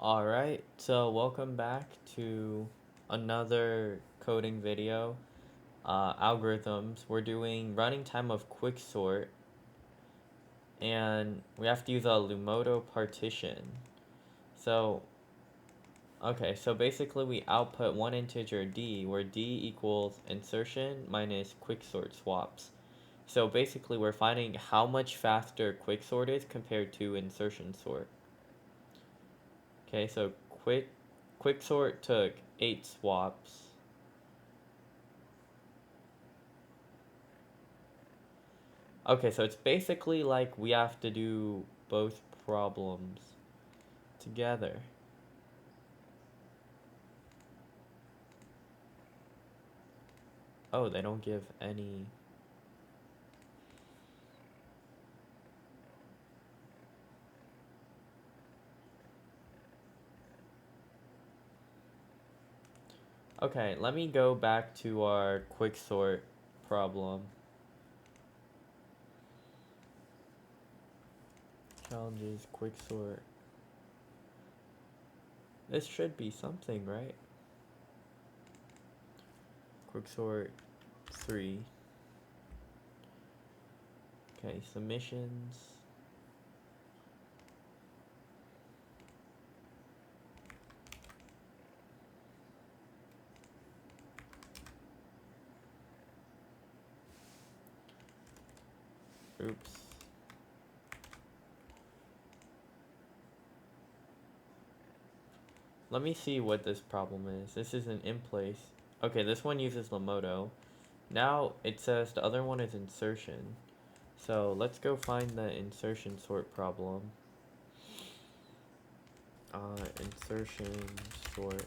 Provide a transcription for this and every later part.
Alright, so welcome back to another coding video. Algorithms. We're doing running time of Quicksort, and we have to use a Lumoto partition. So, so basically we output one integer d, where d equals insertion minus Quicksort swaps. So basically we're finding how much faster Quicksort is compared to insertion sort. Okay, so Quicksort took 8 swaps. Okay, so it's basically like we have to do both problems together. Oh, they don't give any. Okay, let me go back to our Quicksort problem. Challenges, Quicksort. This should be something, right? Quicksort 3. Okay, submissions. Oops. Let me see what this problem is. This isn't in place. Okay, this one uses Lamoto. Now it says the other one is insertion. So let's go find the insertion sort problem. Insertion sort.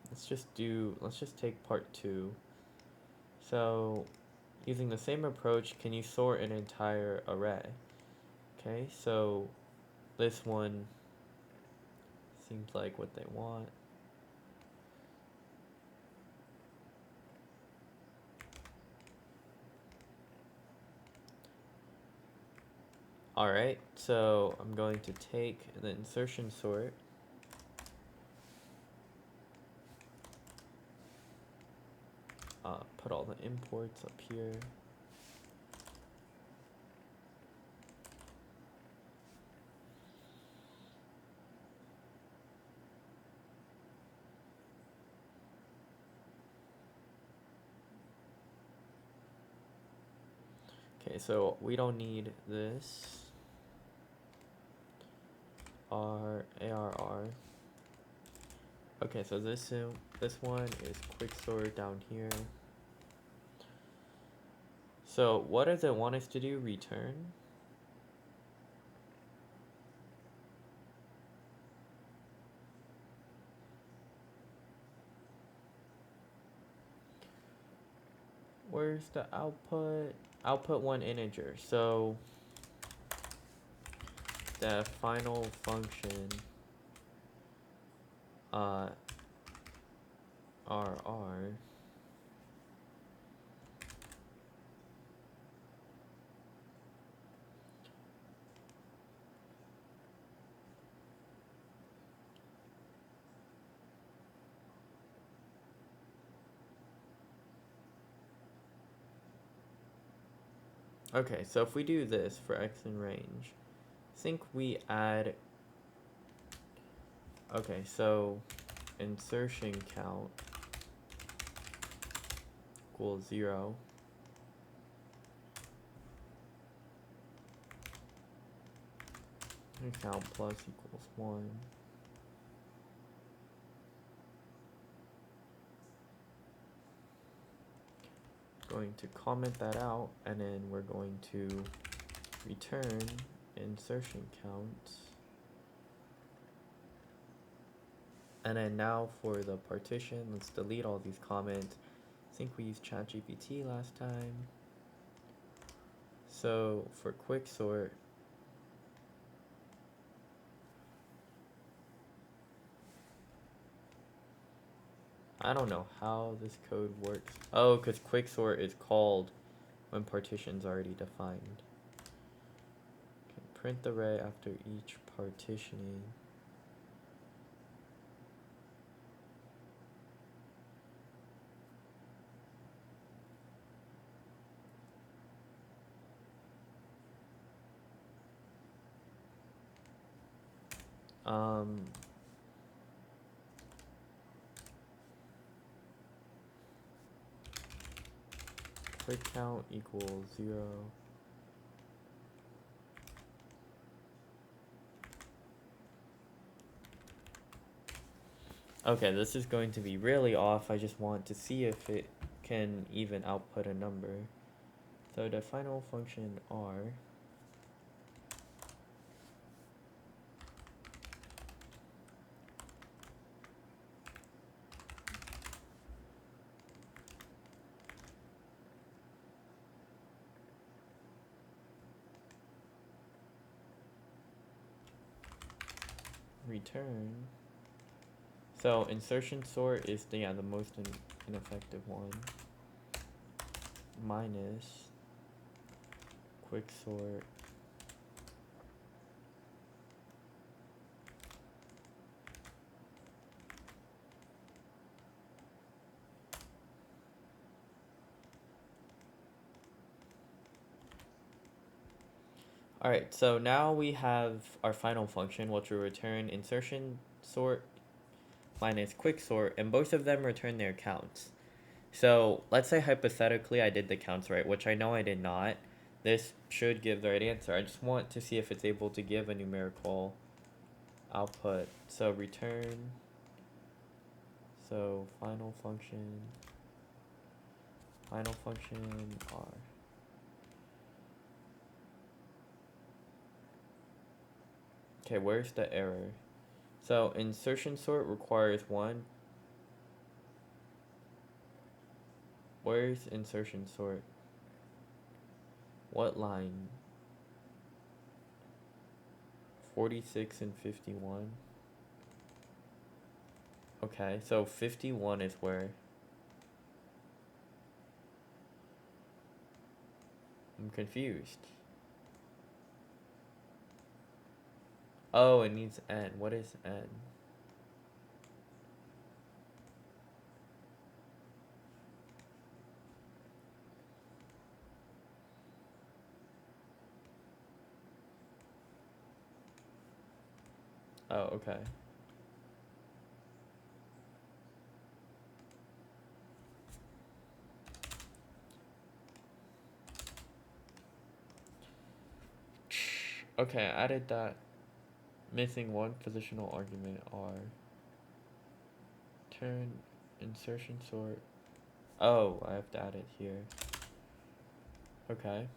Let's just take part 2. So using the same approach, can you sort an entire array? Okay, so this one seems like what they want. Alright, so I'm going to take the insertion sort. Put all the imports up here. Okay, so we don't need this. ARR. Okay, so this one is Quicksort down here. So what does it want us to do? Return. Where's the output? Output one integer. So the final function RR Okay, so if we do this for x in range, I think we add. Okay, so insertion count equals 0. And count plus equals 1. Going to comment that out, and then we're going to return insertion count. And then now for the partition, let's delete all these comments. I think we used ChatGPT last time. So for Quicksort, I don't know how this code works. Oh, because Quicksort is called when partition's already defined. Okay, print array after each partitioning. Quick count equals 0. Okay, this is going to be really off. I just want to see if it can even output a number. So the final function R return. So insertion sort is the most ineffective one. Minus quicksort Alright, so now we have our final function, which will return insertion sort minus quicksort, and both of them return their counts. So let's say hypothetically I did the counts right, which I know I did not. This should give the right answer. I just want to see if it's able to give a numerical output. So return, so final function R. Okay, where's the error? So insertion sort requires 1. Where's insertion sort? What line? 46 and 51. Okay, so 51 is where? I'm confused. Oh, it needs n. What is n? Oh, okay. Okay, I added that. Missing one positional argument R. Turn insertion sort. Oh, I have to add it here. Okay.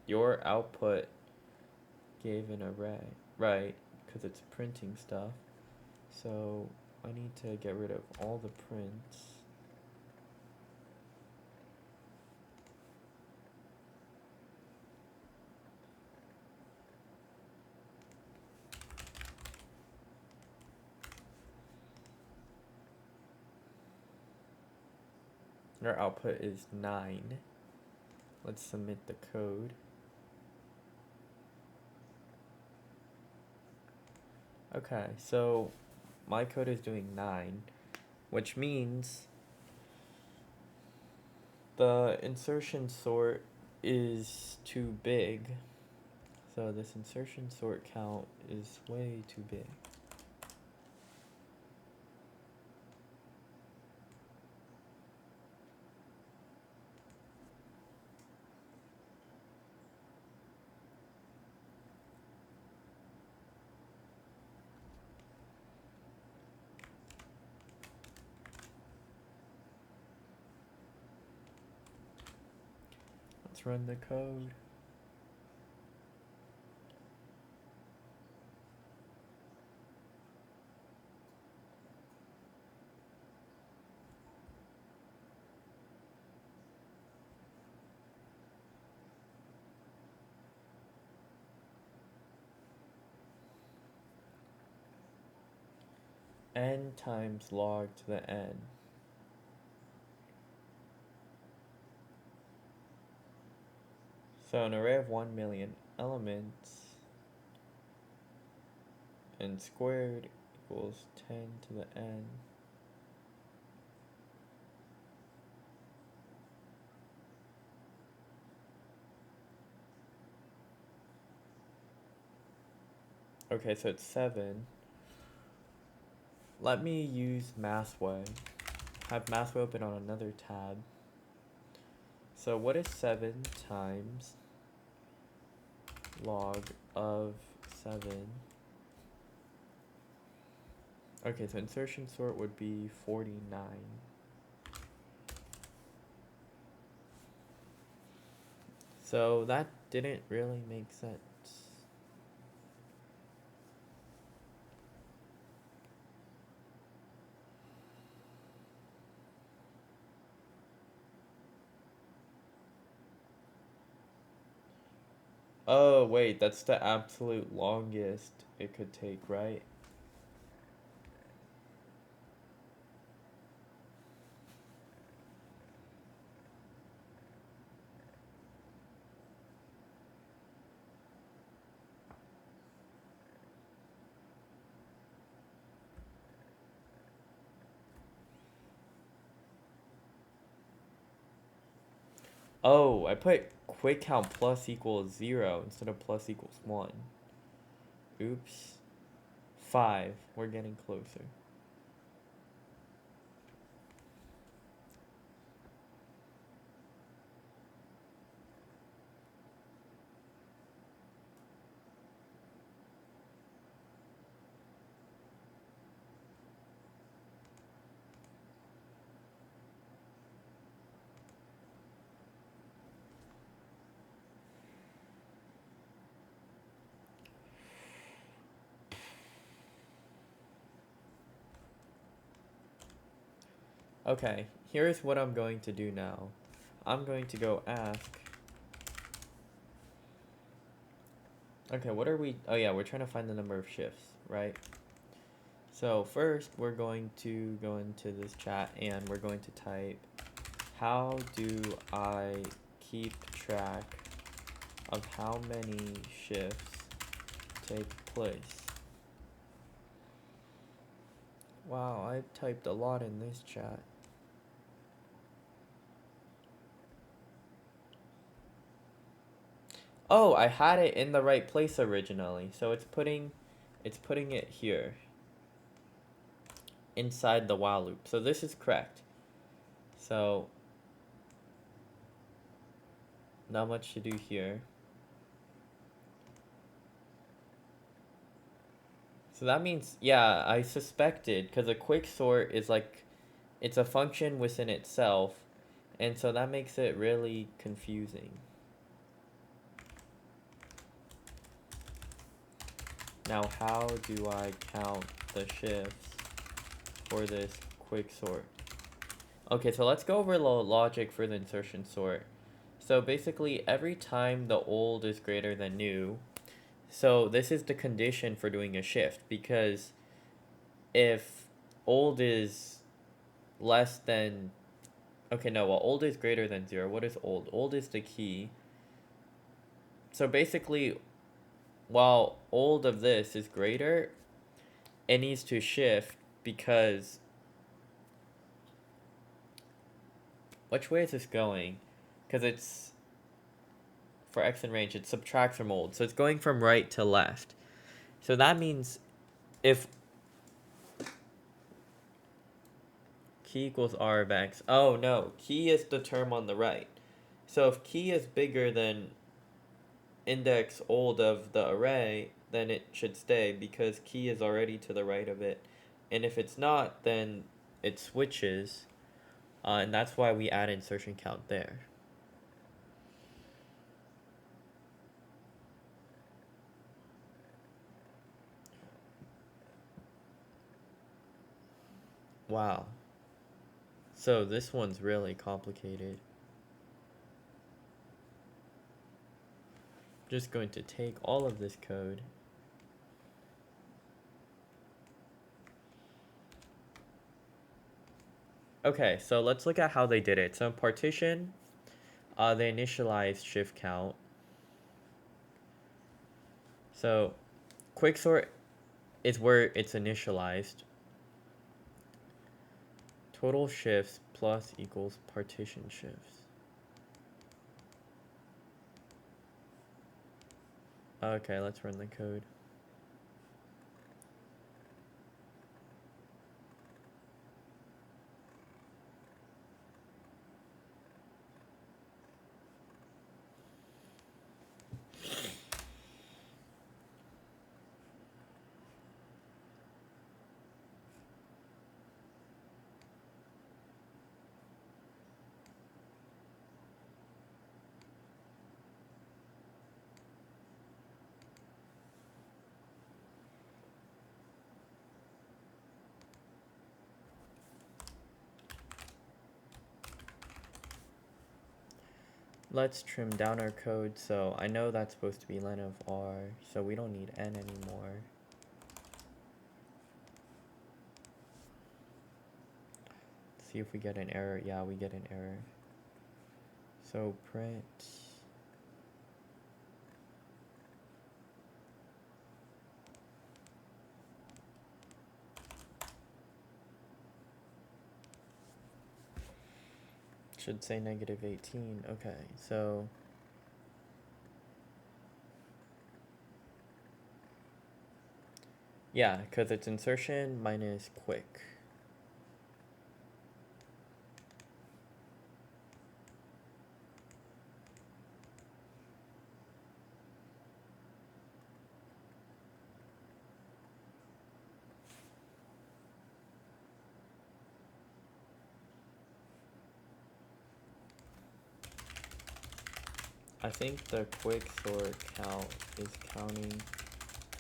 Your output gave an array. Right, because it's printing stuff. So I need to get rid of all the prints. Our output is 9. Let's submit the code. Okay, so my code is doing 9, which means the insertion sort is too big. So this insertion sort count is way too big. Let's run the code. N times log to the n. So an array of 1 million elements and squared equals 10 to the n. Okay, so it's 7. Let me use Mathway. Have Mathway open on another tab. So what is 7 times log of 7? Okay, so insertion sort would be 49. So that didn't really make sense. Oh, wait, that's the absolute longest it could take, right? Oh, I put quick count plus equals 0 instead of plus equals 1. Oops. 5. We're getting closer. Okay, here's what I'm going to do now. I'm going to go ask. Okay, what are we? Oh yeah, we're trying to find the number of shifts, right? So first, we're going to go into this chat and we're going to type, how do I keep track of how many shifts take place? Wow, I typed a lot in this chat. Oh, I had it in the right place originally. So it's putting it here inside the while loop. So this is correct. So not much to do here. So that means, yeah, I suspected, because a quicksort is like, it's a function within itself, and so that makes it really confusing. Now, how do I count the shifts for this quicksort? Okay, so let's go over the logic for the insertion sort. So basically, every time the old is greater than new, so this is the condition for doing a shift, because if old is less than, okay, no, well, old is greater than 0. What is old? Old is the key. So basically, while old of this is greater, it needs to shift because, which way is this going? Because it's, for x in range, it subtracts from old. So it's going from right to left. So that means if key equals r of x, oh no, key is the term on the right. So if key is bigger than index old of the array, then it should stay because key is already to the right of it. And if it's not, then it switches. And that's why we add insertion count there. Wow. So this one's really complicated. Just going to take all of this code. Okay, so let's look at how they did it. So in partition, they initialized shift count. So quicksort is where it's initialized. Total shifts plus equals partition shifts. Okay, let's run the code. Let's trim down our code. So I know that's supposed to be len of r, so we don't need n anymore. See if we get an error. Yeah, we get an error. So print should say -18. Okay, so yeah, because it's insertion minus quick. I think the quicksort count is counting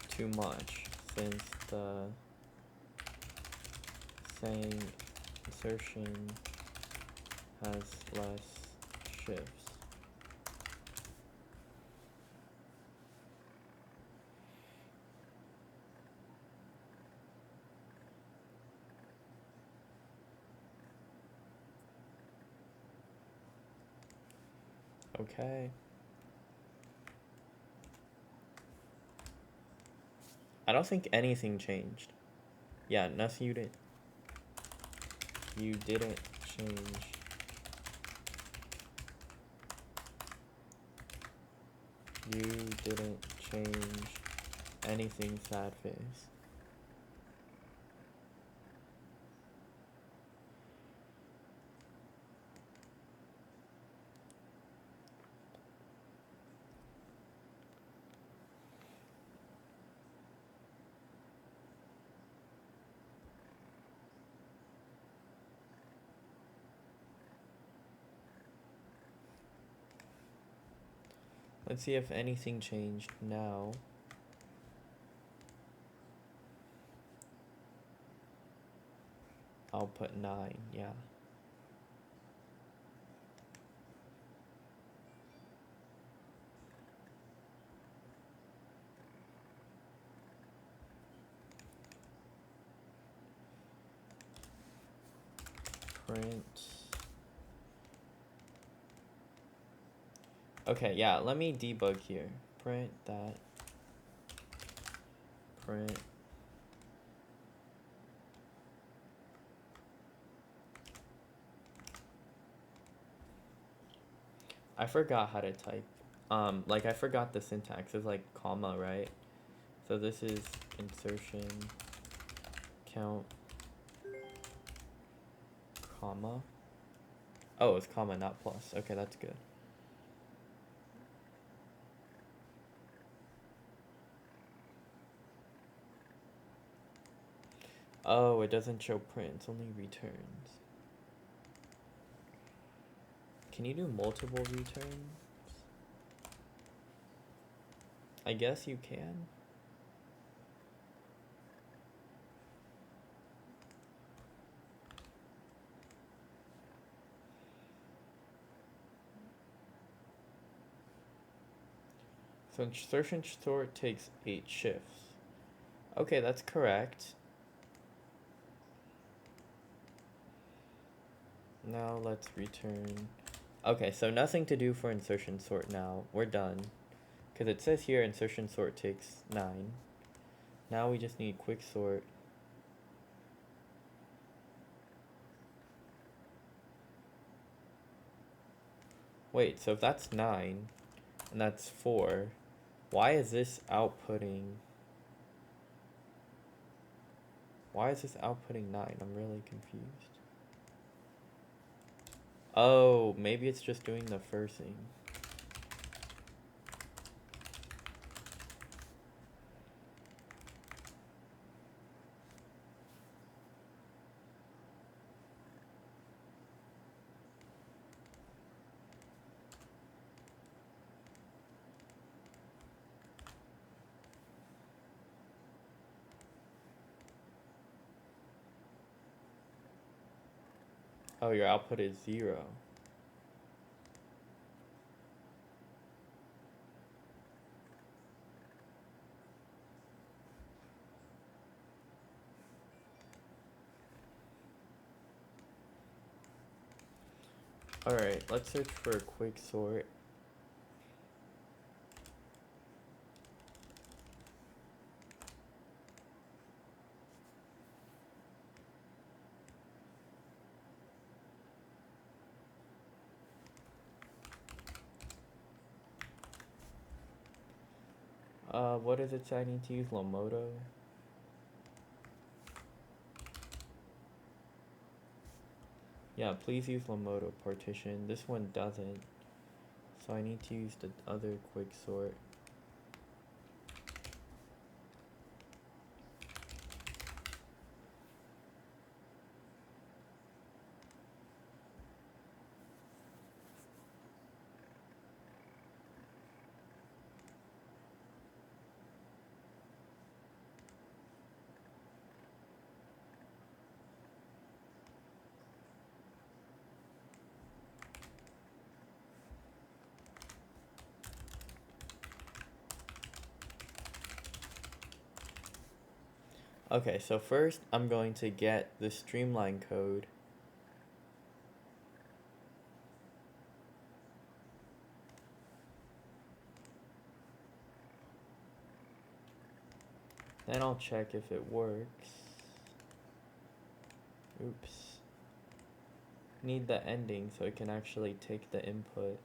too much since the saying insertion has less shifts. Okay. I don't think anything changed. Yeah, nothing you did. You didn't change. You didn't change anything, sad face. Let's see if anything changed now. I'll put 9, yeah. Print. Okay, yeah, let me debug here. Print that. Print. I forgot how to type. Like I forgot the syntax. It's like comma, right? So this is insertion count comma. Oh, it's comma, not plus. Okay, that's good. Oh, it doesn't show prints, only returns. Can you do multiple returns? I guess you can. So insertion sort takes 8 shifts. Okay, that's correct. Now let's return. Okay, so nothing to do for insertion sort now. We're done. Because it says here insertion sort takes 9. Now we just need quicksort. Wait, so if that's 9 and that's 4, why is this outputting? Why is this outputting 9? I'm really confused. Oh, maybe it's just doing the first thing. Oh, your output is 0. Alright, let's search for a quicksort. What is it I need to use? Lomodo? Yeah, please use Lomodo partition. This one doesn't. So I need to use the other quicksort. Okay, so first I'm going to get the streamline code. Then I'll check if it works. Oops. Need the ending so it can actually take the input.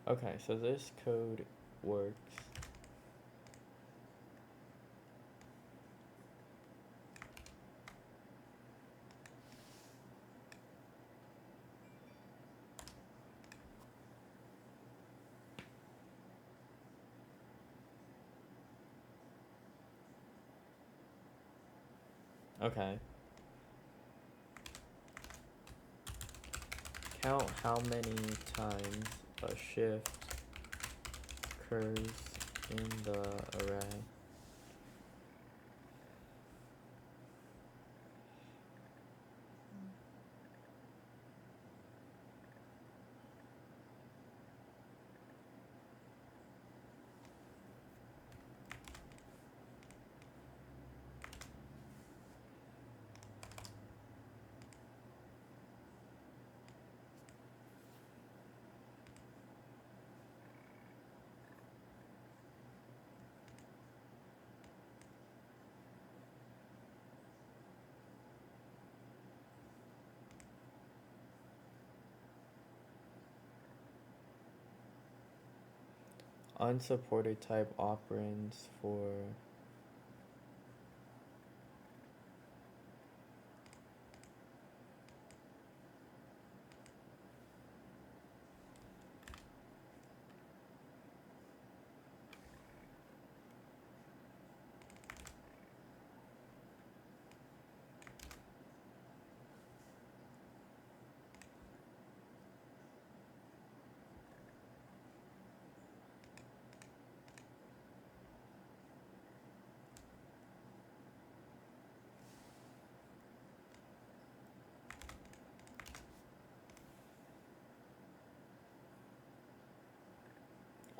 Okay, so this code works. Okay. Count how many times a shift occurs in the array. Unsupported type operands for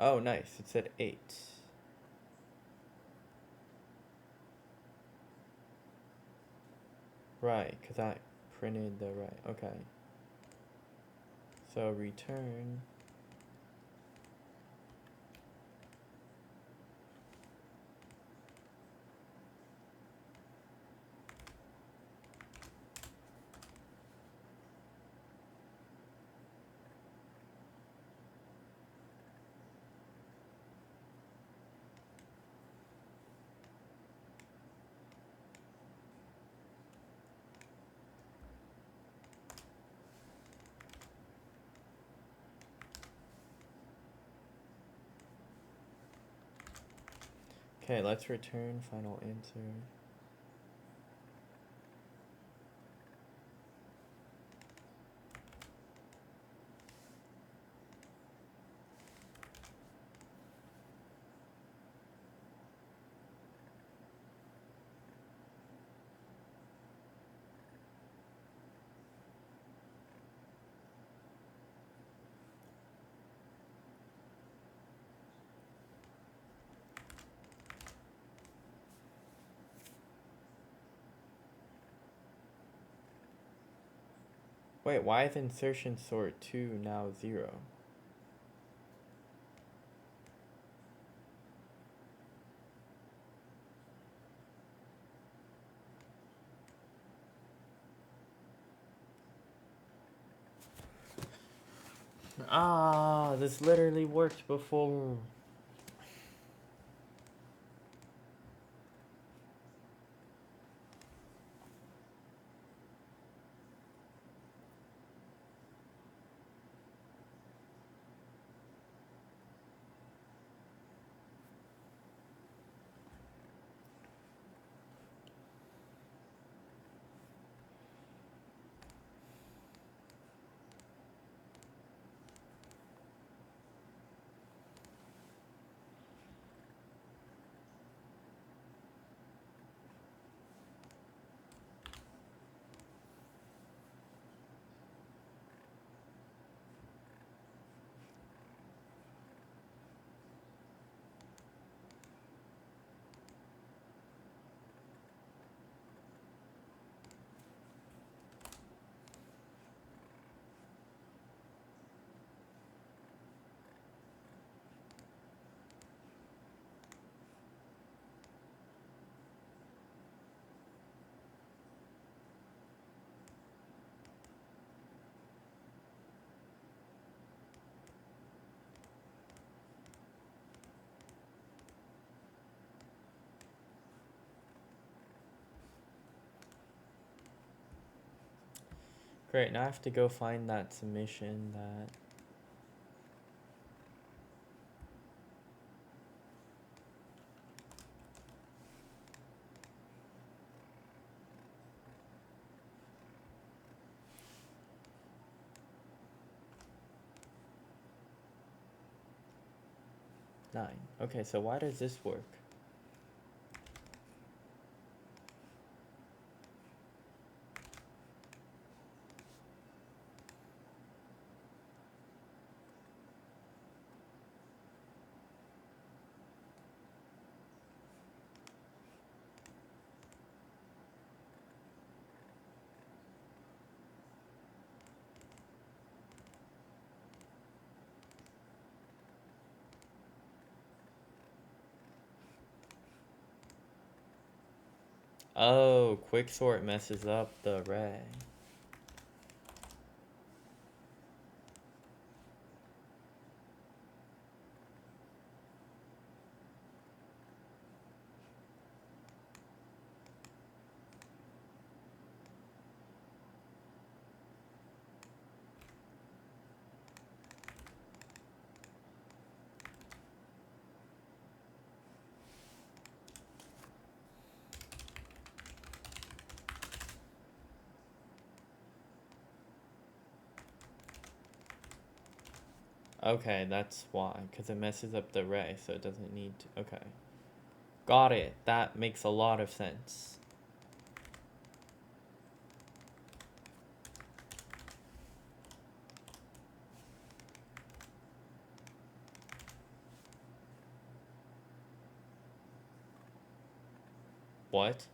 oh nice, it said 8. Right, because I printed the right. Okay. So return. Okay, let's return final answer. Wait, why is insertion sort 2 now 0? Ah, this literally worked before. Great, now I have to go find that submission that... Nine. Okay, so why does this work? Oh, Quicksort messes up the array. Okay, that's why, because it messes up the array, so it doesn't need to... Okay. Got it. That makes a lot of sense. What?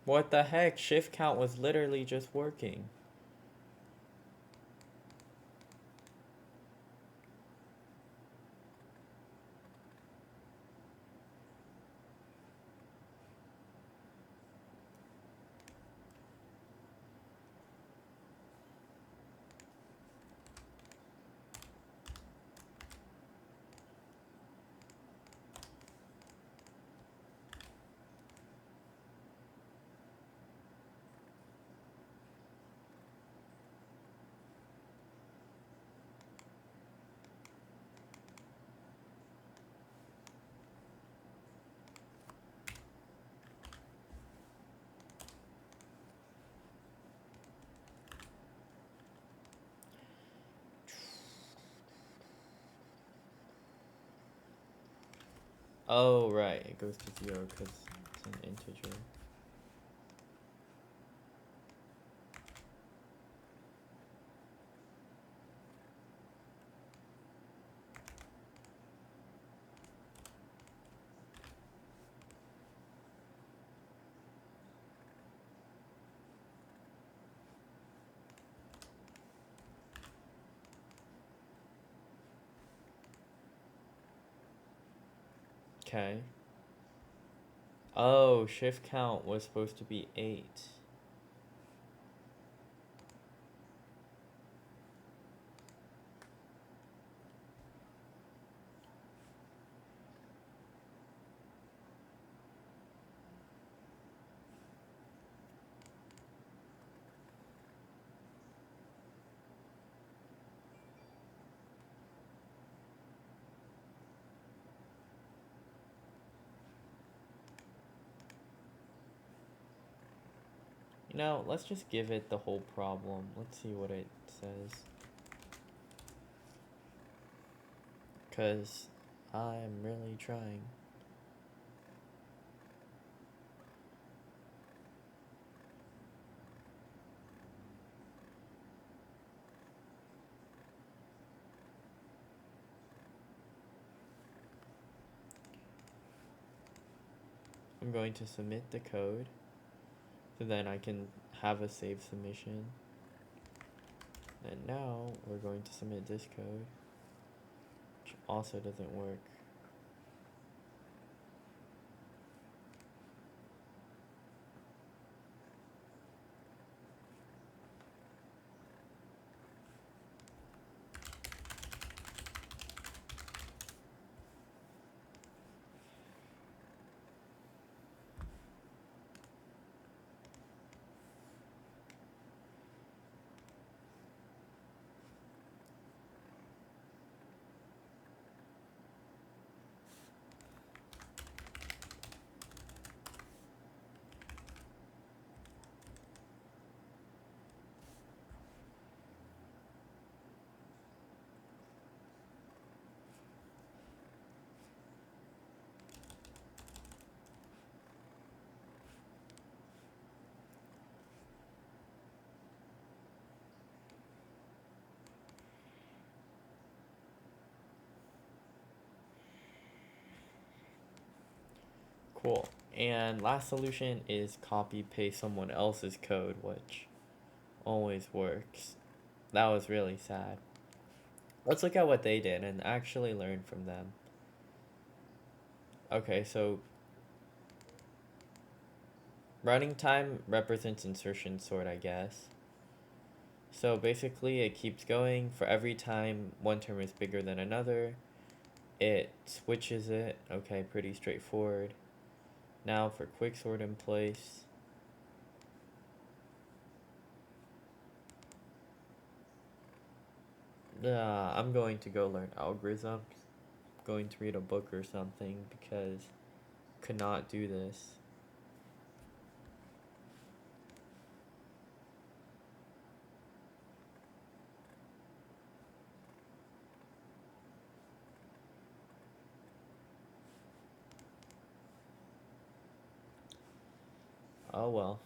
What the heck? Shift count was literally just working. Oh, right. It goes to 0 because it's an integer. Okay. Oh, shift count was supposed to be 8. You know, let's just give it the whole problem. Let's see what it says. Because I'm really trying. I'm going to submit the code. So then I can have a save submission. And now we're going to submit this code, which also doesn't work. Cool. And last solution is copy paste someone else's code, which always works. That was really sad. Let's look at what they did and actually learn from them. Okay, so running time represents insertion sort, I guess. So basically it keeps going for every time one term is bigger than another. It switches it. Okay, pretty straightforward. Now for quicksort in place. I'm going to go learn algorithms. Going to read a book or something because could not do this. Oh well.